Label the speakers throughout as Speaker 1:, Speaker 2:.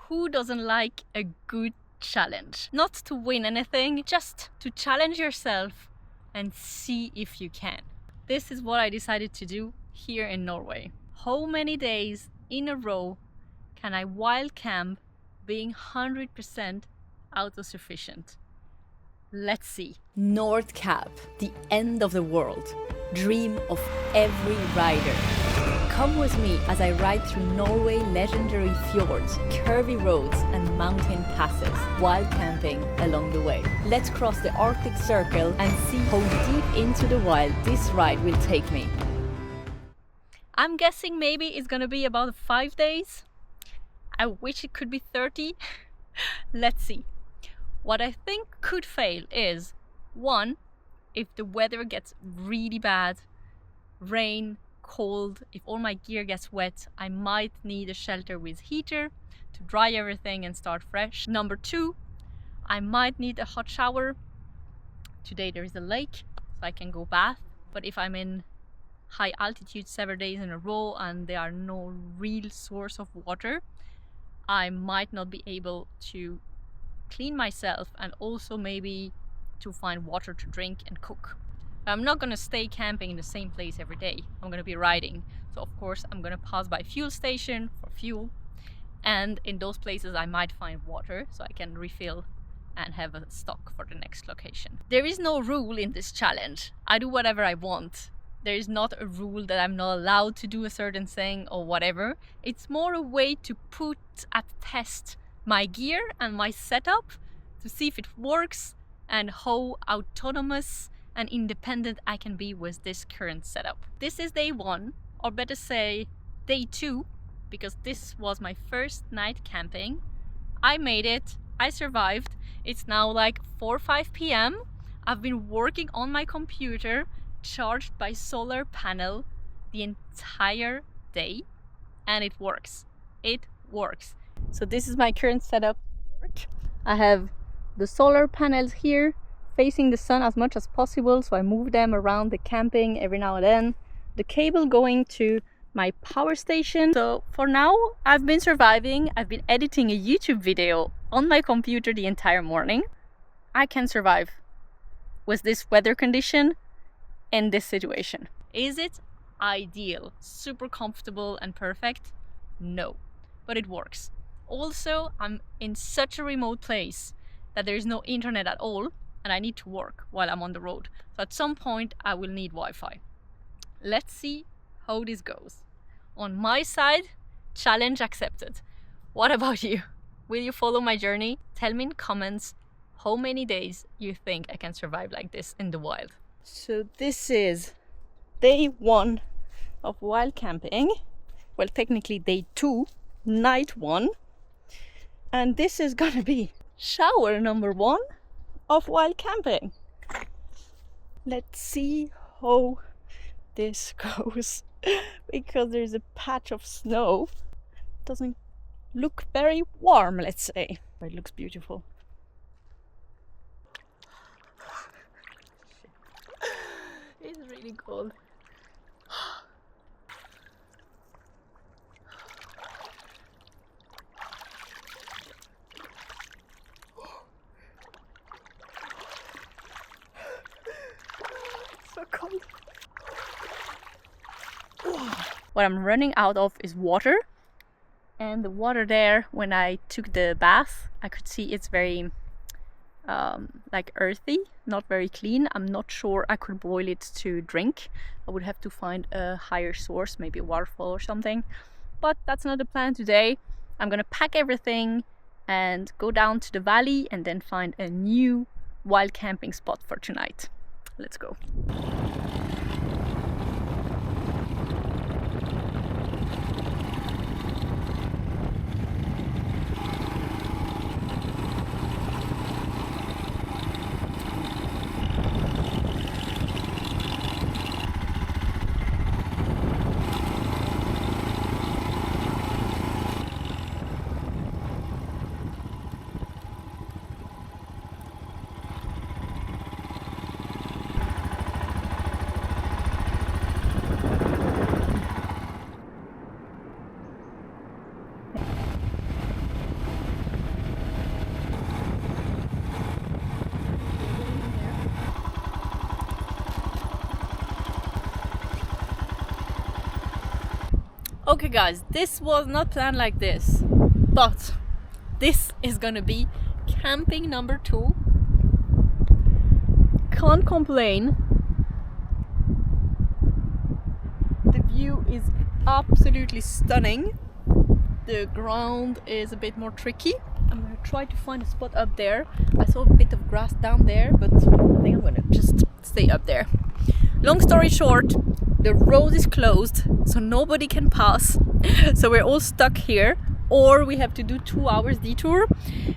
Speaker 1: Who doesn't like a good challenge? Not to win anything, just to challenge yourself and see if you can. This is what I decided to do here in Norway. How many days in a row can I wild camp being 100% autosufficient? Let's see. North Cap, the end of the world. Dream of every rider. Come with me as I ride through Norway legendary fjords, curvy roads and mountain passes, wild camping along the way. Let's cross the Arctic Circle and see how deep into the wild this ride will take me. I'm guessing maybe it's gonna be about 5 days. I wish it could be 30. Let's see. What I think could fail is, one, if the weather gets really bad, rain, cold, if all my gear gets wet, I might need a shelter with heater to dry everything and start fresh. Number two, I might need a hot shower. Today there is a lake, so I can go bath. But if I'm in high altitude 7 days in a row and there are no real source of water, I might not be able to clean myself and also maybe to find water to drink and cook. I'm not gonna stay camping in the same place every day. I'm gonna be riding. So of course I'm gonna pass by fuel station for fuel. And in those places I might find water so I can refill and have a stock for the next location. There is no rule in this challenge. I do whatever I want. There is not a rule that I'm not allowed to do a certain thing or whatever. It's more a way to put at test my gear and my setup to see if it works and how autonomous and independent I can be with this current setup. This is day one, or better say day two, because this was my first night camping. I made it, I survived. It's now like 4 or 5 p.m. I've been working on my computer charged by solar panel the entire day and it works. It works. So this is my current setup. I have the solar panels here facing the sun as much as possible, so I move them around the camping every now and then. The cable going to my power station. So for now I've been surviving. I've been editing a YouTube video on my computer the entire morning. I can survive with this weather condition in this situation. Is it ideal, super comfortable and perfect? No, but it works. Also, I'm in such a remote place that there is no internet at all and I need to work while I'm on the road. So at some point I will need Wi-Fi. Let's see how this goes. On my side, challenge accepted. What about you? Will you follow my journey? Tell me in comments how many days you think I can survive like this in the wild. So this is day one of wild camping. Well, technically day two, night one. And this is gonna be shower number one of wild camping. Let's see how this goes because there's a patch of snow. Doesn't look very warm, let's say, but it looks beautiful. It's really cold. So cold. What I'm running out of is water, and the water there, when I took the bath, I could see it's very like earthy, not very clean. I'm not sure I could boil it to drink. I would have to find a higher source, maybe a waterfall or something, but that's not the plan today. I'm gonna pack everything and go down to the valley and then find a new wild camping spot for tonight. Let's go. Okay guys, this was not planned like this, but this is gonna be camping number 2. Can't complain. The view is absolutely stunning. The ground is a bit more tricky. I'm gonna try to find a spot up there. I saw a bit of grass down there, but I think I'm gonna just stay up there. Long story short, the road is closed, so nobody can pass. So we're all stuck here, or we have to do 2 hours detour.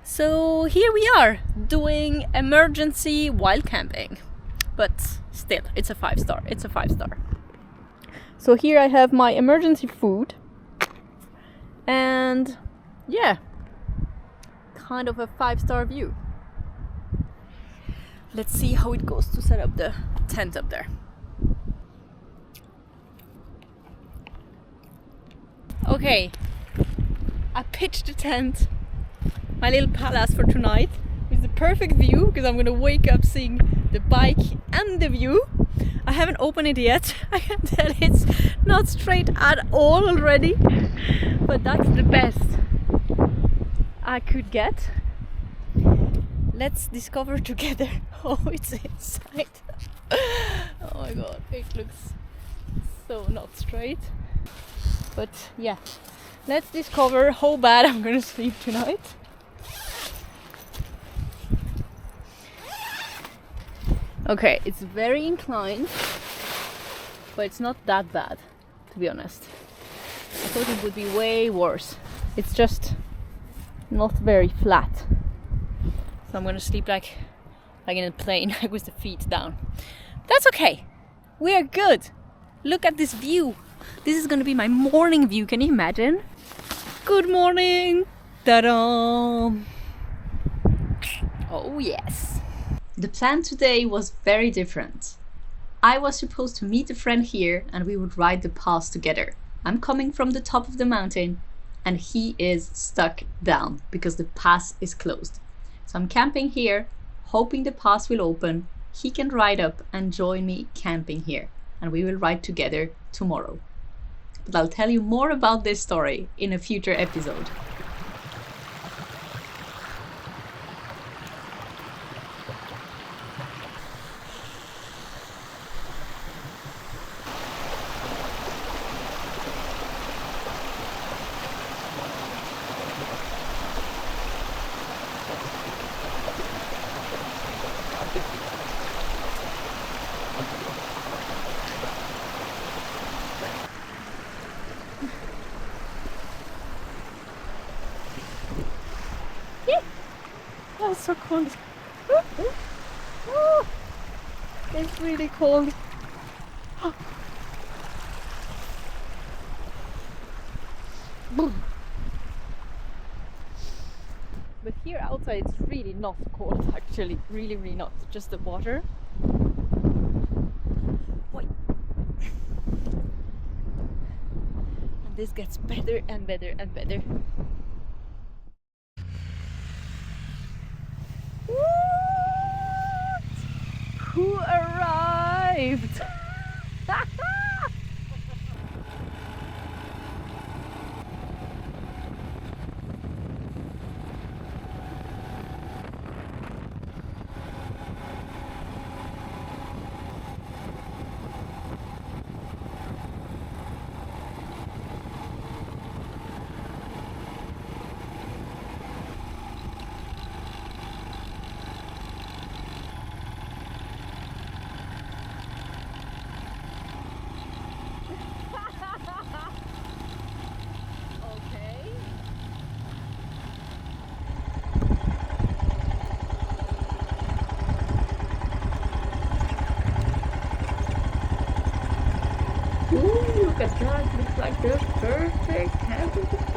Speaker 1: So here we are, doing emergency wild camping. But still, it's a 5-star. It's a 5-star. So here I have my emergency food. And yeah, kind of a 5-star view. Let's see how it goes to set up the tent up there. Okay, I pitched the tent, my little palace for tonight, with the perfect view, because I'm gonna wake up seeing the bike and the view. I haven't opened it yet. I can tell it's not straight at all already, but that's the best I could get. Let's discover together how it's inside. Oh my god, it looks so not straight. But yeah, let's discover how bad I'm gonna sleep tonight. Okay, it's very inclined, but it's not that bad, to be honest. I thought it would be way worse. It's just not very flat. So I'm gonna sleep like in a plane, like with the feet down. That's okay. We are good. Look at this view. This is gonna be my morning view. Can you imagine? Good morning. Ta-da! Oh yes. The plan today was very different. I was supposed to meet a friend here and we would ride the pass together. I'm coming from the top of the mountain and he is stuck down because the pass is closed. So I'm camping here, hoping the pass will open. He can ride up and join me camping here, and we will ride together tomorrow. But I'll tell you more about this story in a future episode. Oh, it's so cold. Oh, it's really cold. But here outside it's really not cold, actually. Really, really not. Just the water. Oi. And this gets better and better and better. What? Who arrived? Ooh, look at that. Looks like the perfect camping spot.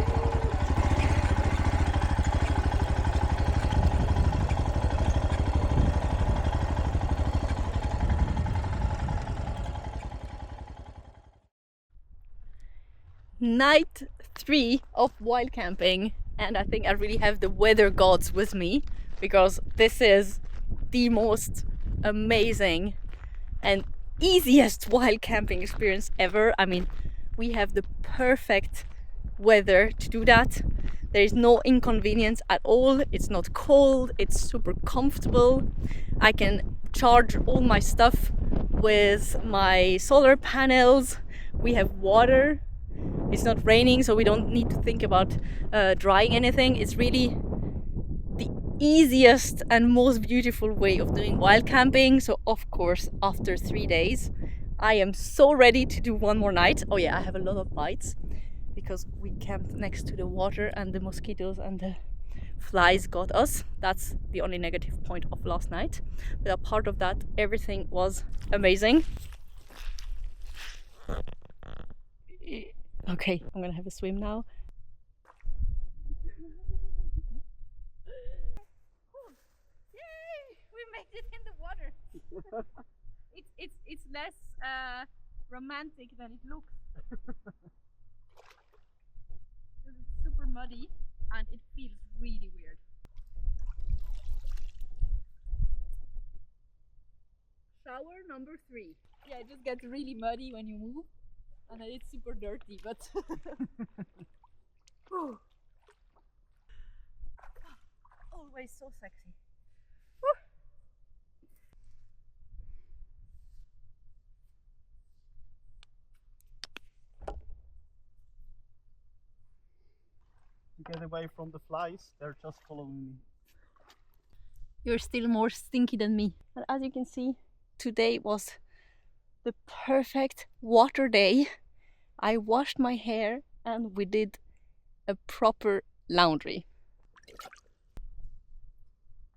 Speaker 1: Night 3 of wild camping, and I think I really have the weather gods with me, because this is the most amazing and easiest wild camping experience ever. I mean, we have the perfect weather to do that. There is no inconvenience at all. It's not cold, it's super comfortable. I can charge all my stuff with my solar panels. We have water. It's not raining, so we don't need to think about drying anything. It's really the easiest and most beautiful way of doing wild camping. So of course, after 3 days, I am so ready to do one more night. Oh yeah, I have a lot of bites because we camped next to the water and the mosquitoes and the flies got us. That's the only negative point of last night. But apart of that, everything was amazing. Okay, I'm gonna have a swim now. Yay! We made it in the water. It's less romantic than it looks. It's super muddy and it feels really weird. Shower number 3. Yeah, it just gets really muddy when you move, and then it's super dirty, but always so sexy.
Speaker 2: To get away from the flies, they're just following me.
Speaker 1: You're still more stinky than me. And as you can see, today was the perfect water day. I washed my hair and we did a proper laundry.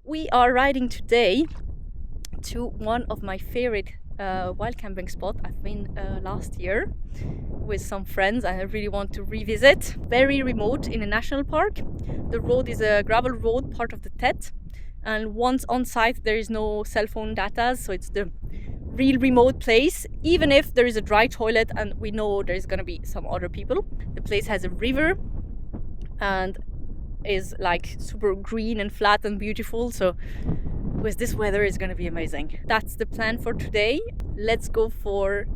Speaker 1: We are riding today to one of my favorite wild camping spots. I've been last year with some friends and I really want to revisit. Very remote in a national park. The road is a gravel road, part of the TET, and once on site there is no cell phone data, so it's the real remote place. Even if there is a dry toilet and we know there's gonna be some other people, the place has a river and is like super green and flat and beautiful, so with this weather it's gonna be amazing. That's the plan for today. Let's go for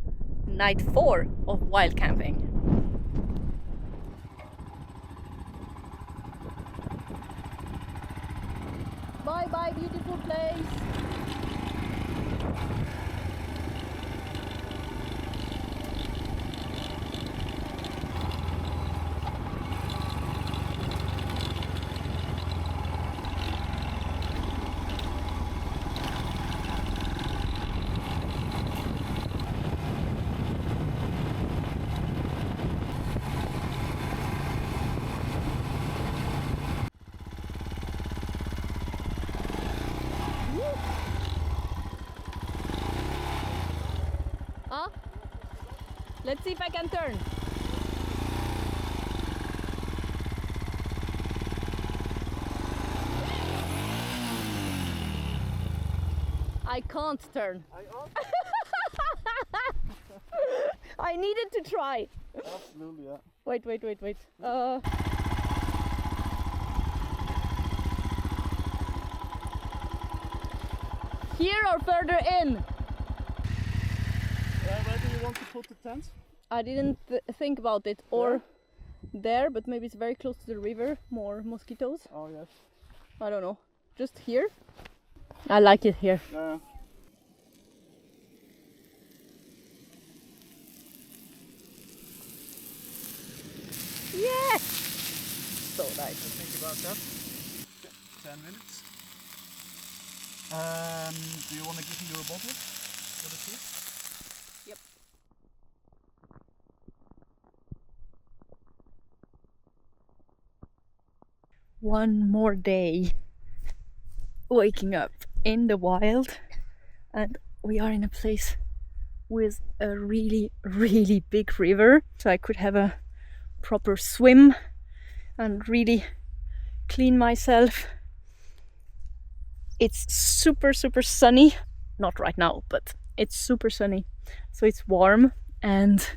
Speaker 1: night 4 of wild camping. Bye bye, beautiful place. Let's see if I can turn. I can't turn. I needed to try.
Speaker 2: Absolutely, yeah.
Speaker 1: Wait. Here or further in?
Speaker 2: Where do you want to put the tent?
Speaker 1: I didn't think about it. Or there, but maybe it's very close to the river. More mosquitoes.
Speaker 2: Oh yes.
Speaker 1: I don't know. Just here? I like it here.
Speaker 2: Yeah.
Speaker 1: Yes! So nice.
Speaker 2: Think about that. 10 minutes. Do you want to give me your bottle for the tea?
Speaker 1: Yep. One more day waking up in the wild, and we are in a place with a really big river, so I could have a proper swim and really clean myself. It's super sunny, not right now, but it's super sunny, so it's warm and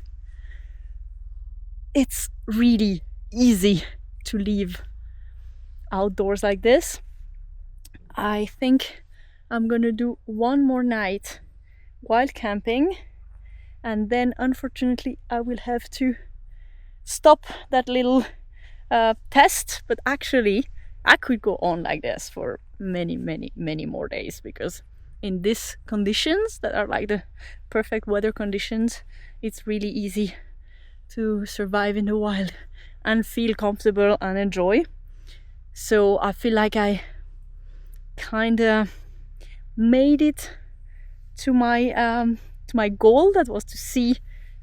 Speaker 1: it's really easy to leave outdoors like this. I think I'm gonna do one more night wild camping and then unfortunately I will have to stop that little test. But actually I could go on like this for many more days, because in these conditions that are like the perfect weather conditions, it's really easy to survive in the wild and feel comfortable and enjoy. So I feel like I kind of made it to my goal, that was to see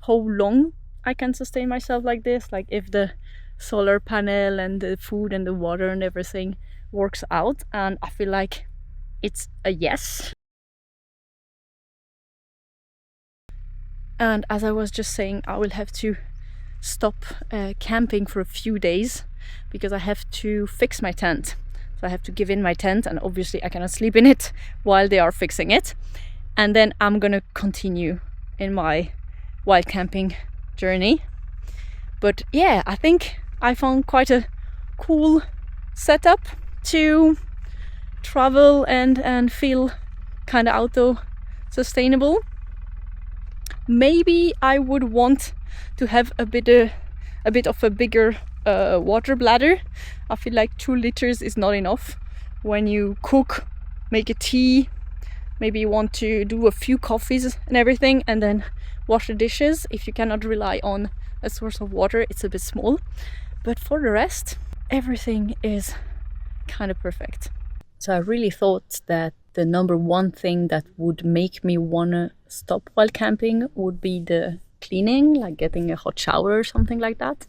Speaker 1: how long I can sustain myself like this, like if the solar panel and the food and the water and everything works out. And I feel like it's a yes. And as I was just saying, I will have to stop camping for a few days because I have to fix my tent. So I have to give in my tent, and obviously I cannot sleep in it while they are fixing it. And then I'm gonna continue in my wild camping journey. But yeah, I think I found quite a cool setup to travel and feel kind of auto-sustainable. Maybe I would want to have a bit of a bigger water bladder. I feel like 2 liters is not enough. When you cook, make a tea, maybe you want to do a few coffees and everything, and then wash the dishes. If you cannot rely on a source of water, it's a bit small. But for the rest, everything is kind of perfect. So I really thought that the number one thing that would make me wanna stop while camping would be the cleaning, like getting a hot shower or something like that.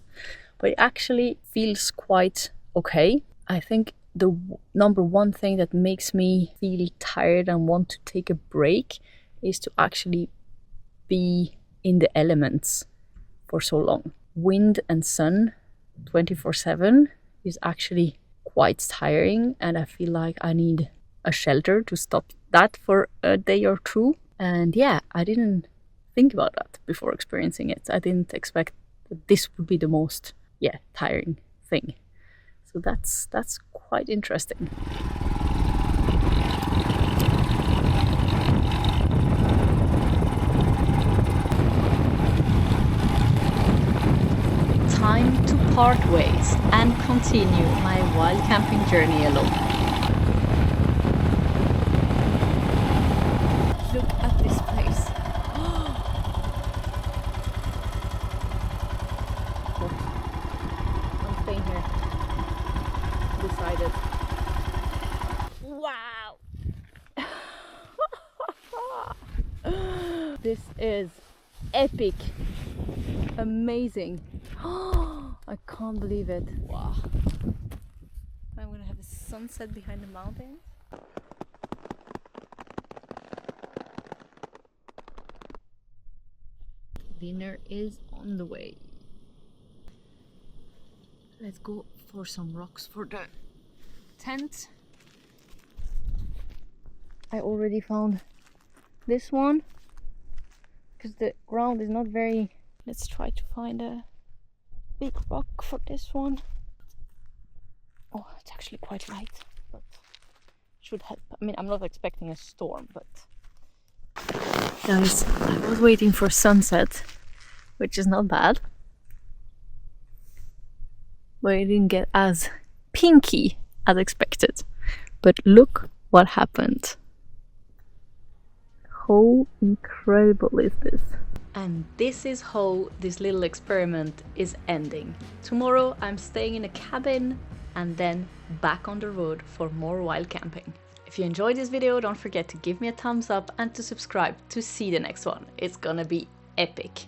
Speaker 1: But it actually feels quite okay. I think the number one thing that makes me feel tired and want to take a break is to actually be in the elements for so long. Wind and sun 24/7 is actually quite tiring, and I feel like I need a shelter to stop that for a day or two. And yeah, I didn't think about that before experiencing it. I didn't expect that this would be the most tiring thing. So that's quite interesting. Time to part ways and continue my wild camping journey alone. Look at this place. I'm staying here. Decided. Wow! This is epic. Amazing. I can't believe it. Wow. I'm gonna have a sunset behind the mountains. Dinner is on the way. Let's go for some rocks for the tent. I already found this one because the ground is not very. Let's try to find a big rock for this one. Oh, it's actually quite light, but should help. I mean, I'm not expecting a storm, but guys, I was waiting for sunset, which is not bad, but it didn't get as pinky as expected. But look what happened. How incredible is this? And this is how this little experiment is ending. Tomorrow I'm staying in a cabin and then back on the road for more wild camping. If you enjoyed this video, don't forget to give me a thumbs up and to subscribe to see the next one. It's gonna be epic.